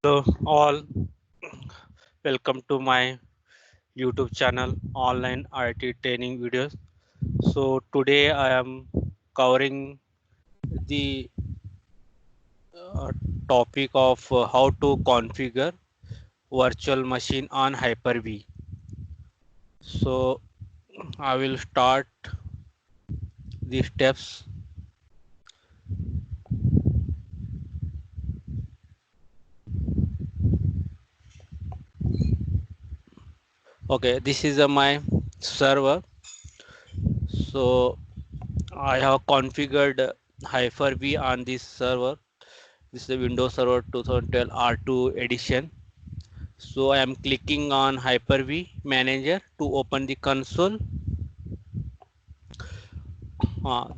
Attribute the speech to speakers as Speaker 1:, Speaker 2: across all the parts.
Speaker 1: Hello all, welcome to my YouTube channel online IT training videos. So today I am covering the uh, topic of how to configure virtual machine on Hyper-V. So I will start the steps. Okay, this is my server. So I have configured Hyper-V on this server. This is the Windows Server 2012 R2 edition. So I am clicking on Hyper-V Manager to open the console.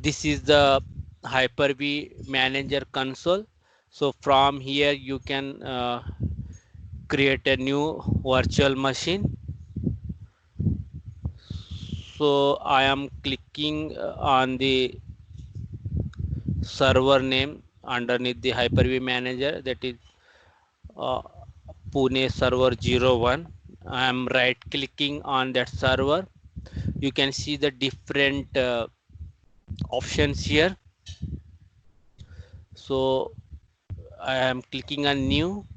Speaker 1: This is the Hyper-V Manager console. So from here you can create a new virtual machine. So I am clicking on the server name underneath the Hyper-V Manager, that is uh, Pune Server 01. I am right clicking on that server. You can see the different options here. So I am clicking on new.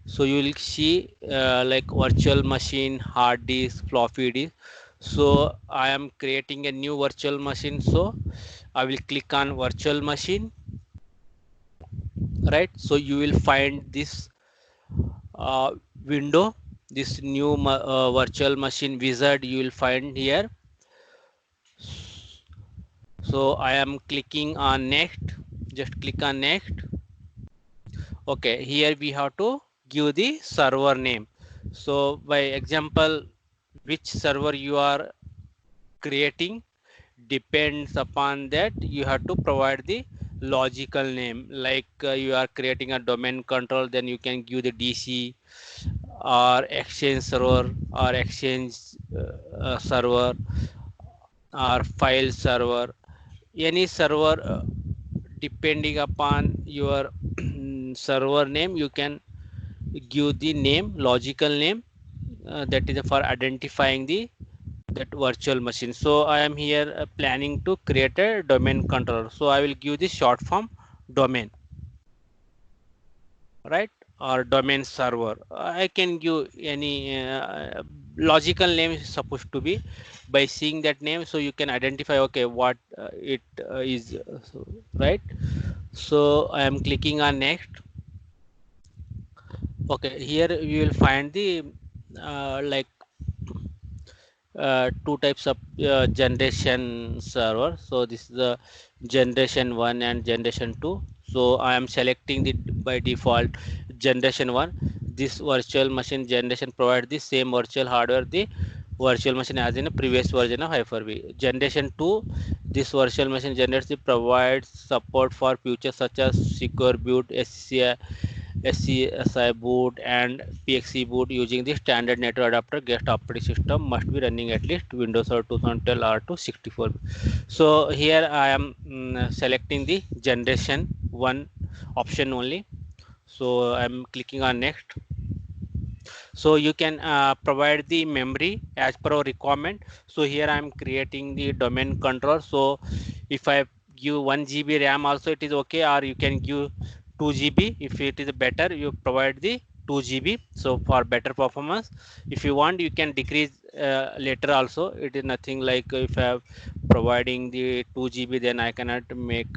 Speaker 1: So you will see like virtual machine, hard disk, floppy disk. So I am creating a new virtual machine. So I will click on virtual machine, right? So you will find this uh, window, this new virtual machine wizard you will find here. So I am clicking on next. Just click on next. Okay, here we have to give the server name. So by example, which server you are creating depends upon that. You have to provide the logical name. Like you are creating a domain control, then you can give the DC or exchange server or exchange server or file server. Any server depending upon your server name, you can give the name, logical name, that is for identifying the that virtual machine. So I am here planning to create a domain controller. So I will give the short form domain, right? Or domain server. I can give any logical name is supposed to be. By seeing that name, so you can identify, okay, what it is, right? So I am clicking on next. Okay, here you will find the like two types of generation server. So this is the generation 1 and generation 2. So I am selecting the by default generation 1. This virtual machine generation provides the same virtual hardware the virtual machine as in a previous version of Hyper-V. Generation 2, this virtual machine generates the provides support for features such as secure boot, SCSI boot and PXE boot using the standard network adapter. Guest operating system must be running at least Windows or 2012 R264. So here I am selecting the generation 1 option only. So I'm clicking on next. So you can provide the memory as per our requirement. So here I am creating the domain control. So if I give 1 GB RAM also it is okay, or you can give 2 GB. If it is better, you provide the 2 GB. So for better performance, if you want, you can decrease later also. It is nothing like if I have providing the 2 GB, then I cannot make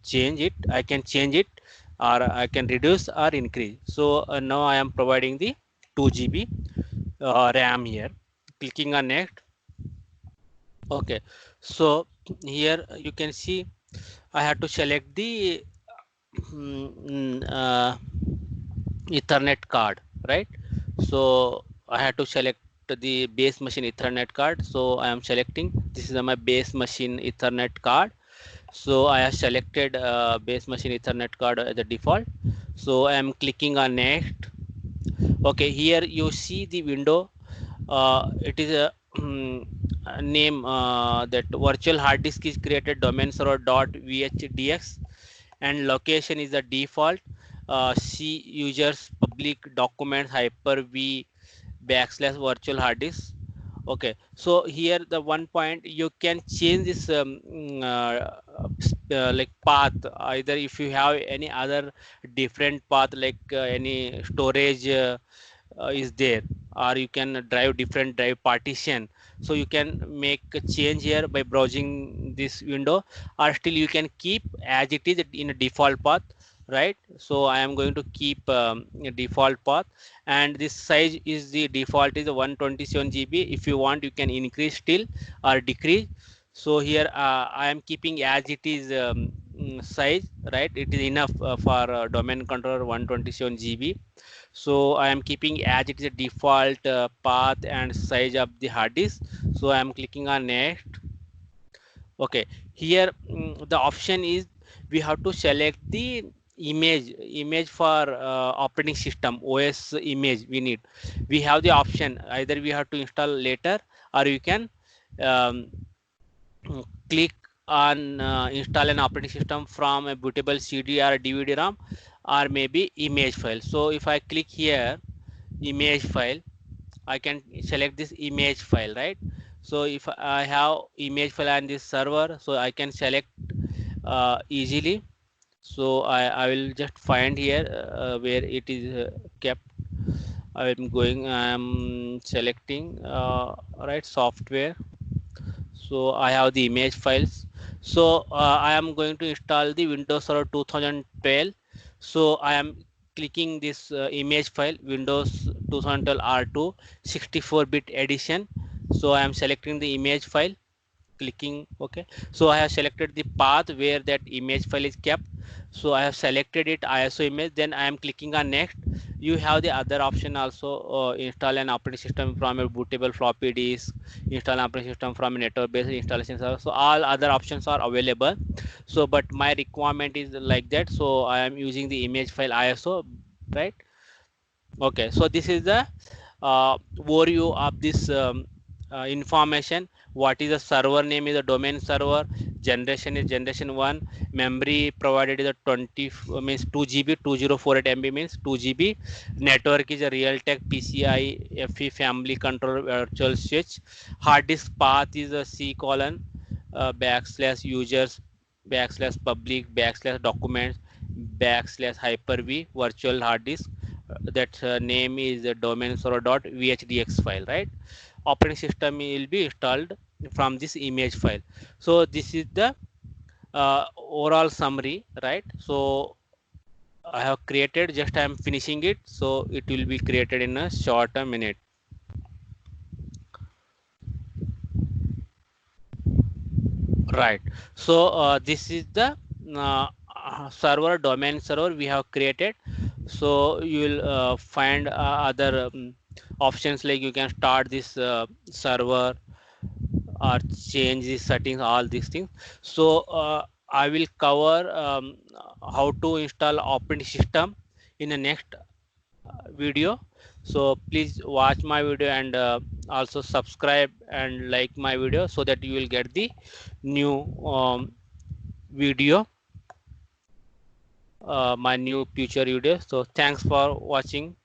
Speaker 1: change it. I can change it, or I can reduce or increase. So now I am providing the 2 GB RAM here. Clicking on next. Okay, so here you can see I have to select the Ethernet card, right? So I have to select the base machine Ethernet card. So I am selecting, this is my base machine Ethernet card. So I have selected base machine Ethernet card as the default. So I am clicking on next. Okay, here you see the window. It is a name that virtual hard disk is created domain server .vhdx, and location is the default. C users public documents hyper-v backslash virtual hard disk. Okay, so here the one point you can change this like path, either if you have any other different path, like any storage is there, or you can drive different drive partition, so you can make a change here by browsing this window, or still you can keep as it is in a default path, right? So I am going to keep a default path, and this size is the default is 127 GB. If you want, you can increase still or decrease. So here I am keeping as it is size, right? It is enough for domain controller 127 GB. So I am keeping as it is a default path and size of the hard disk. So I am clicking on next. Okay, here the option is we have to select the image for operating system OS image we have the option, either we have to install later, or you can um, click on install an operating system from a bootable CD or DVD ROM, or maybe image file. So if I click here image file, I can select this image file, right? So if I have image file on this server, so I can select easily. So I will just find here where it is kept. I'm going, I'm selecting right software. So I have the image files. So I am going to install the Windows Server 2012. So I am clicking this image file Windows 2012 R2 64-bit edition. So I am selecting the image file, clicking OK. So I have selected the path where that image file is kept. So I have selected it ISO image, then I am clicking on next. You have the other option also, install an operating system from a bootable floppy disk, install an operating system from a network based installation server. So all other options are available. So but my requirement is like that, so I am using the image file ISO, right? Okay, so this is the overview of this information. What is the server name is a domain server, generation is generation 1, memory provided is a 20 means 2 GB, 2048 MB means 2 GB, network is a Realtek PCI FE family controller virtual switch, hard disk path is a C colon backslash users backslash public backslash documents backslash hyper-v virtual hard disk, that name is domain server dot vhdx file, right? Operating system will be installed from this image file. So this is the overall summary, right? So I have created, just I am finishing it, so it will be created in a short a minute. Right, so this is the server domain server we have created. So you will find other options, like you can start this server or change the settings, all these things. So I will cover how to install operating system in the next video. So please watch my video, and also subscribe and like my video, so that you will get the new video, my new future video. So thanks for watching.